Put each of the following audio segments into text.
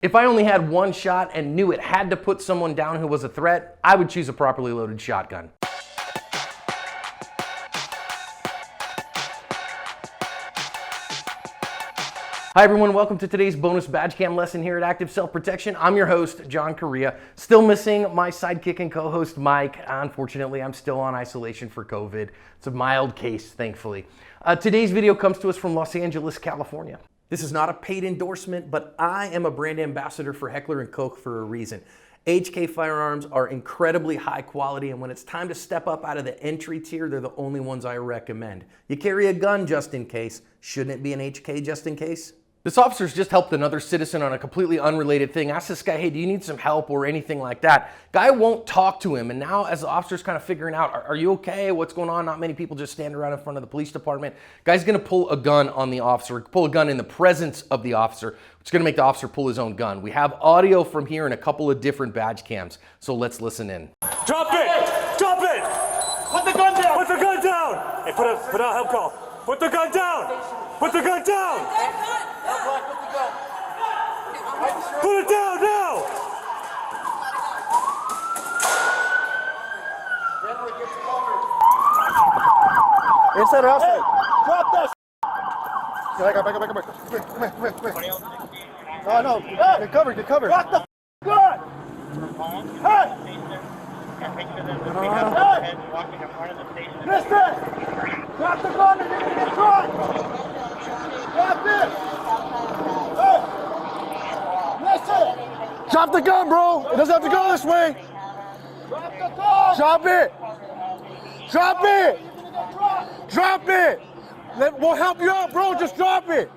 If I only had one shot and knew it had to put someone down who was a threat, I would choose a properly loaded shotgun. Hi everyone, welcome to today's bonus badge cam lesson here at Active Self Protection. I'm your host, John Correa. Still missing my sidekick and co-host, Mike. Unfortunately, I'm still on isolation for COVID. It's a mild case, thankfully. Today's video comes to us from Los Angeles, California. This is not a paid endorsement, but I am a brand ambassador for Heckler & Koch for a reason. HK firearms are incredibly high quality, and when it's time to step up out of the entry tier, they're the only ones I recommend. You carry a gun just in case. Shouldn't it be an HK just in case? This officer's just helped another citizen on a completely unrelated thing. Ask this guy, hey, do you need some help or anything like that? Guy won't talk to him, and now as the officer's kind of figuring out, are you okay? What's going on? Not many people just stand around in front of the police department. Guy's gonna pull a gun on the officer, pull a gun in the presence of the officer. It's gonna make the officer pull his own gun. We have audio from here and a couple of different badge cams, so let's listen in. Drop it! Drop it! Put the gun down! Put the gun down! Hey, put out help call. Put the gun down! Put the gun down! Put it down now! Inside or outside? Hey, drop that! Back up. Come here. No. Hey! Get covered. Drop the gun! Hey! Hey! Listen! Drop the gun and you're gonna get caught! Drop it! Hey! Listen! Drop the gun, bro! It doesn't have to go this way! Drop the gun! Drop it! Drop it! Drop it! We'll help you out, bro! Just drop it!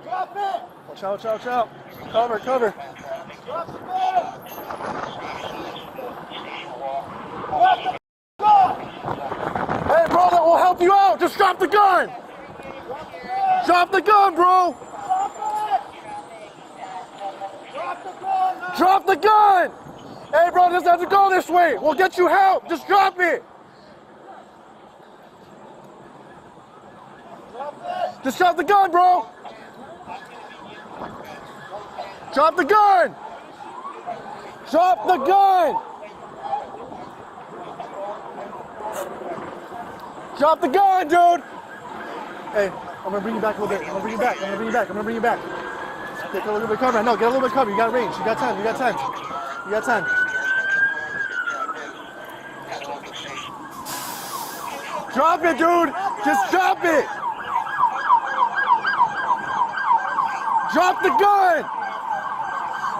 Drop it! Watch out. Cover. Drop the gun! Drop the gun! Hey, bro, that will help you out! Just drop the gun! Drop the gun, bro! Drop the gun! Hey, bro, it doesn't have to go this way. We'll get you help. Just drop it. Just drop the gun, bro. Drop the gun. Drop the gun. Drop the gun, dude. Hey, I'm gonna bring you back a little bit. I'm gonna bring you back. Get a little bit of cover. No, get a little bit of cover. You got range. You got time. Drop it, dude. Just drop it. Drop the gun.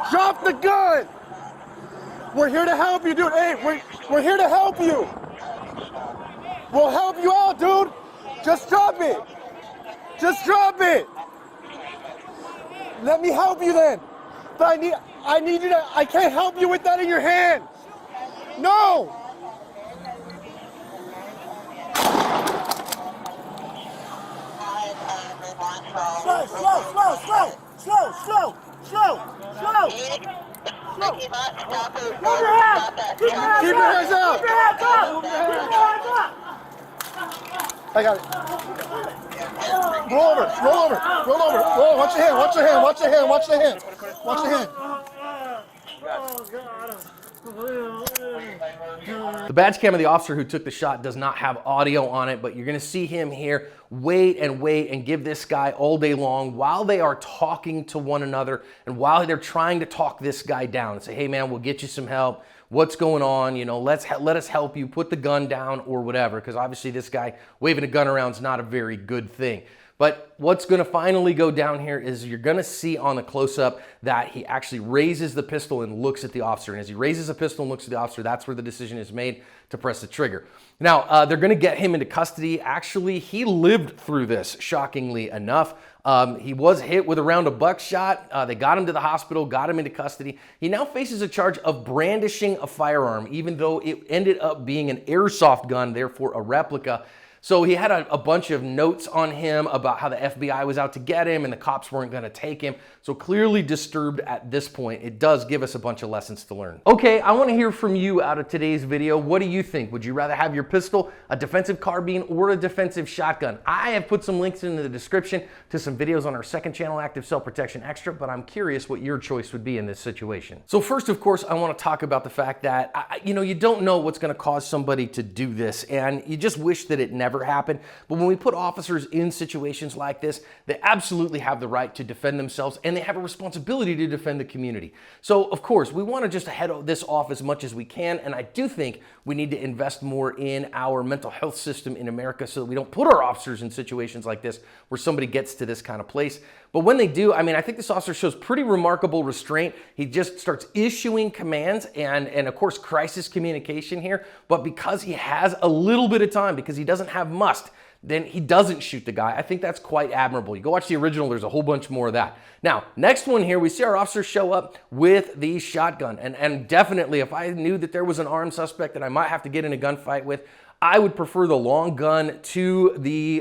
Drop the gun. We're here to help you, dude. Hey, we're here to help you. We'll help you out, dude. Just drop it. Let me help you then. But I need you to, I can't help you with that in your hand. No. Slow. Move your hands. Keep your hands up. I got it. Roll over. Watch your hand. The badge cam of the officer who took the shot does not have audio on it, but you're gonna see him here wait and give this guy all day long while they are talking to one another and while they're trying to talk this guy down and say, hey man, we'll get you some help. What's going on? You know, let us help you, put the gun down or whatever, because obviously this guy waving a gun around is not a very good thing. But what's gonna finally go down here is you're gonna see on the close-up that he actually raises the pistol and looks at the officer. And as he raises the pistol and looks at the officer, that's where the decision is made to press the trigger. Now, they're gonna get him into custody. Actually, he lived through this, shockingly enough. He was hit with a round of buckshot. They got him to the hospital, got him into custody. He now faces a charge of brandishing a firearm, even though it ended up being an airsoft gun, therefore a replica. So he had a bunch of notes on him about how the FBI was out to get him and the cops weren't going to take him. So clearly disturbed at this point. It does give us a bunch of lessons to learn. Okay, I want to hear from you out of today's video. What do you think? Would you rather have your pistol, a defensive carbine, or a defensive shotgun? I have put some links in the description to some videos on our second channel, Active Self-Protection Extra, but I'm curious what your choice would be in this situation. So first, of course, I want to talk about the fact that, you don't know what's going to cause somebody to do this, and you just wish that it never happened. But when we put officers in situations like this, they absolutely have the right to defend themselves, and they have a responsibility to defend the community. So, of course, we want to just head this off as much as we can, and I do think we need to invest more in our mental health system in America so that we don't put our officers in situations like this where somebody gets to this kind of place. But when they do, I think this officer shows pretty remarkable restraint. He just starts issuing commands and of course, crisis communication here. But because he has a little bit of time, because he doesn't have must, then he doesn't shoot the guy. I think that's quite admirable. You go watch the original, there's a whole bunch more of that. Now, next one here, we see our officer show up with the shotgun. And definitely, if I knew that there was an armed suspect that I might have to get in a gunfight with, I would prefer the long gun to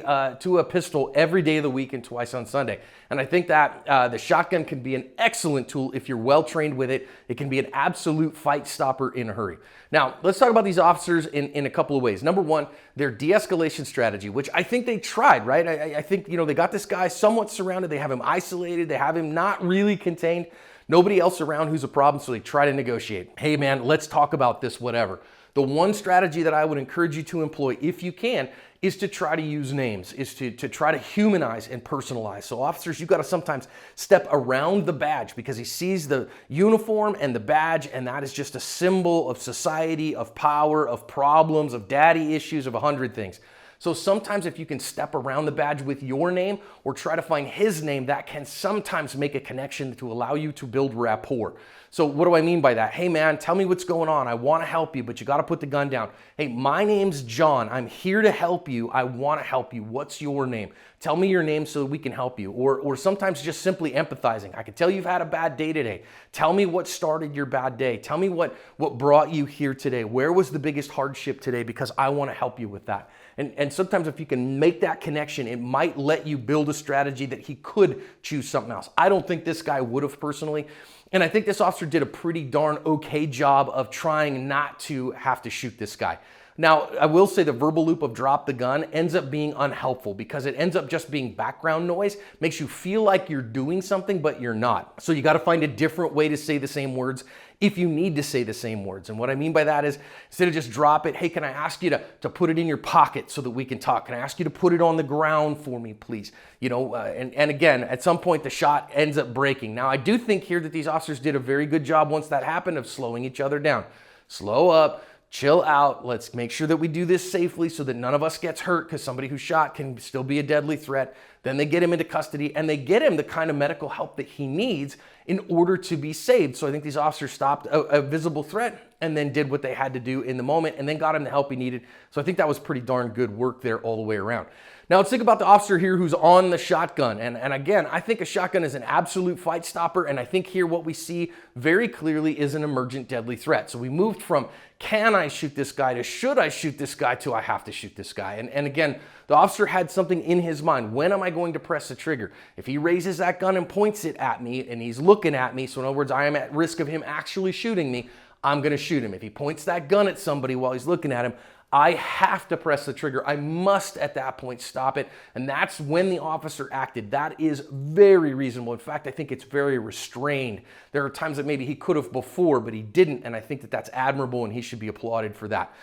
a pistol every day of the week and twice on Sunday. And I think that the shotgun can be an excellent tool if you're well trained with it. It can be an absolute fight stopper in a hurry. Now, let's talk about these officers in a couple of ways. Number one, their de-escalation strategy, which I think they tried, right? I think, they got this guy somewhat surrounded. They have him isolated. They have him not really contained. Nobody else around who's a problem, so they try to negotiate. Hey, man, let's talk about this, whatever. The one strategy that I would encourage you to employ, if you can, is to try to use names, is to try to humanize and personalize. So officers, you've got to sometimes step around the badge because he sees the uniform and the badge, and that is just a symbol of society, of power, of problems, of daddy issues, of 100 things. So sometimes if you can step around the badge with your name or try to find his name, that can sometimes make a connection to allow you to build rapport. So what do I mean by that? Hey man, tell me what's going on. I want to help you, but you got to put the gun down. Hey, my name's John. I'm here to help you. I want to help you. What's your name? Tell me your name so that we can help you. Or sometimes just simply empathizing. I can tell you've had a bad day today. Tell me what started your bad day. Tell me what brought you here today. Where was the biggest hardship today? Because I want to help you with that. And sometimes if you can make that connection, it might let you build a strategy that he could choose something else. I don't think this guy would have personally. And I think this officer did a pretty darn okay job of trying not to have to shoot this guy. Now, I will say the verbal loop of drop the gun ends up being unhelpful because it ends up just being background noise, makes you feel like you're doing something, but you're not. So you got to find a different way to say the same words if you need to say the same words. And what I mean by that is instead of just drop it, hey, can I ask you to put it in your pocket so that we can talk? Can I ask you to put it on the ground for me, please? And again, at some point the shot ends up breaking. Now, I do think here that these officers did a very good job once that happened of slowing each other down. Slow up. Chill out. Let's make sure that we do this safely so that none of us gets hurt because somebody who's shot can still be a deadly threat. Then they get him into custody and they get him the kind of medical help that he needs in order to be saved. So I think these officers stopped a visible threat and then did what they had to do in the moment and then got him the help he needed. So I think that was pretty darn good work there all the way around. Now let's think about the officer here who's on the shotgun. And again, I think a shotgun is an absolute fight stopper. And I think here what we see very clearly is an emergent deadly threat. So we moved from can I shoot this guy to should I shoot this guy to I have to shoot this guy. And again, the officer had something in his mind. When am I going to press the trigger? If he raises that gun and points it at me and he's looking at me, so in other words, I am at risk of him actually shooting me, I'm going to shoot him. If he points that gun at somebody while he's looking at him, I have to press the trigger. I must at that point stop it. And that's when the officer acted. That is very reasonable. In fact, I think it's very restrained. There are times that maybe he could have before, but he didn't. And I think that that's admirable and he should be applauded for that.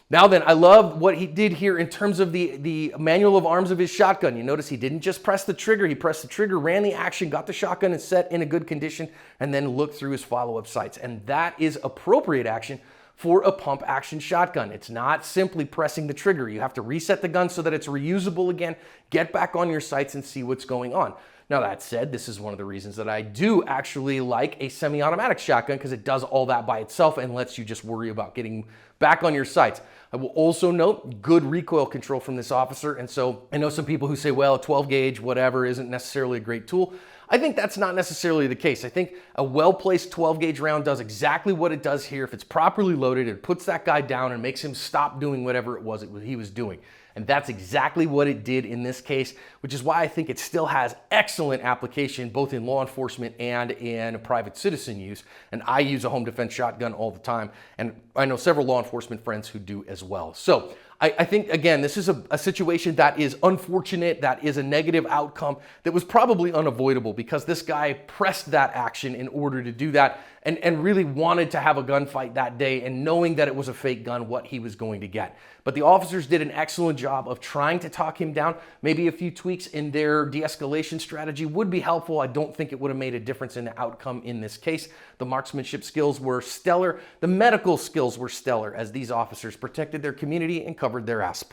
Now then, I love what he did here in terms of the manual of arms of his shotgun. You notice he didn't just press the trigger. He pressed the trigger, ran the action, got the shotgun and set in a good condition, and then looked through his follow-up sights. And that is appropriate action for a pump action shotgun. It's not simply pressing the trigger. You have to reset the gun so that it's reusable again, get back on your sights and see what's going on. Now that said, this is one of the reasons that I do actually like a semi-automatic shotgun because it does all that by itself and lets you just worry about getting back on your sights. I will also note good recoil control from this officer. And so I know some people who say, well, a 12 gauge, whatever, isn't necessarily a great tool. I think that's not necessarily the case. I think a well-placed 12 gauge round does exactly what it does here. If it's properly loaded, it puts that guy down and makes him stop doing whatever it was he was doing. And that's exactly what it did in this case, which is why I think it still has excellent application both in law enforcement and in private citizen use. And I use a home defense shotgun all the time, and I know several law enforcement friends who do as well. So I think, again, this is a situation that is unfortunate, that is a negative outcome that was probably unavoidable because this guy pressed that action in order to do that and really wanted to have a gunfight that day, and knowing that it was a fake gun, what he was going to get. But the officers did an excellent job of trying to talk him down. Maybe a few tweaks in their de-escalation strategy would be helpful. I don't think it would have made a difference in the outcome in this case. The marksmanship skills were stellar. The medical skills were stellar as these officers protected their community and covered their ASP.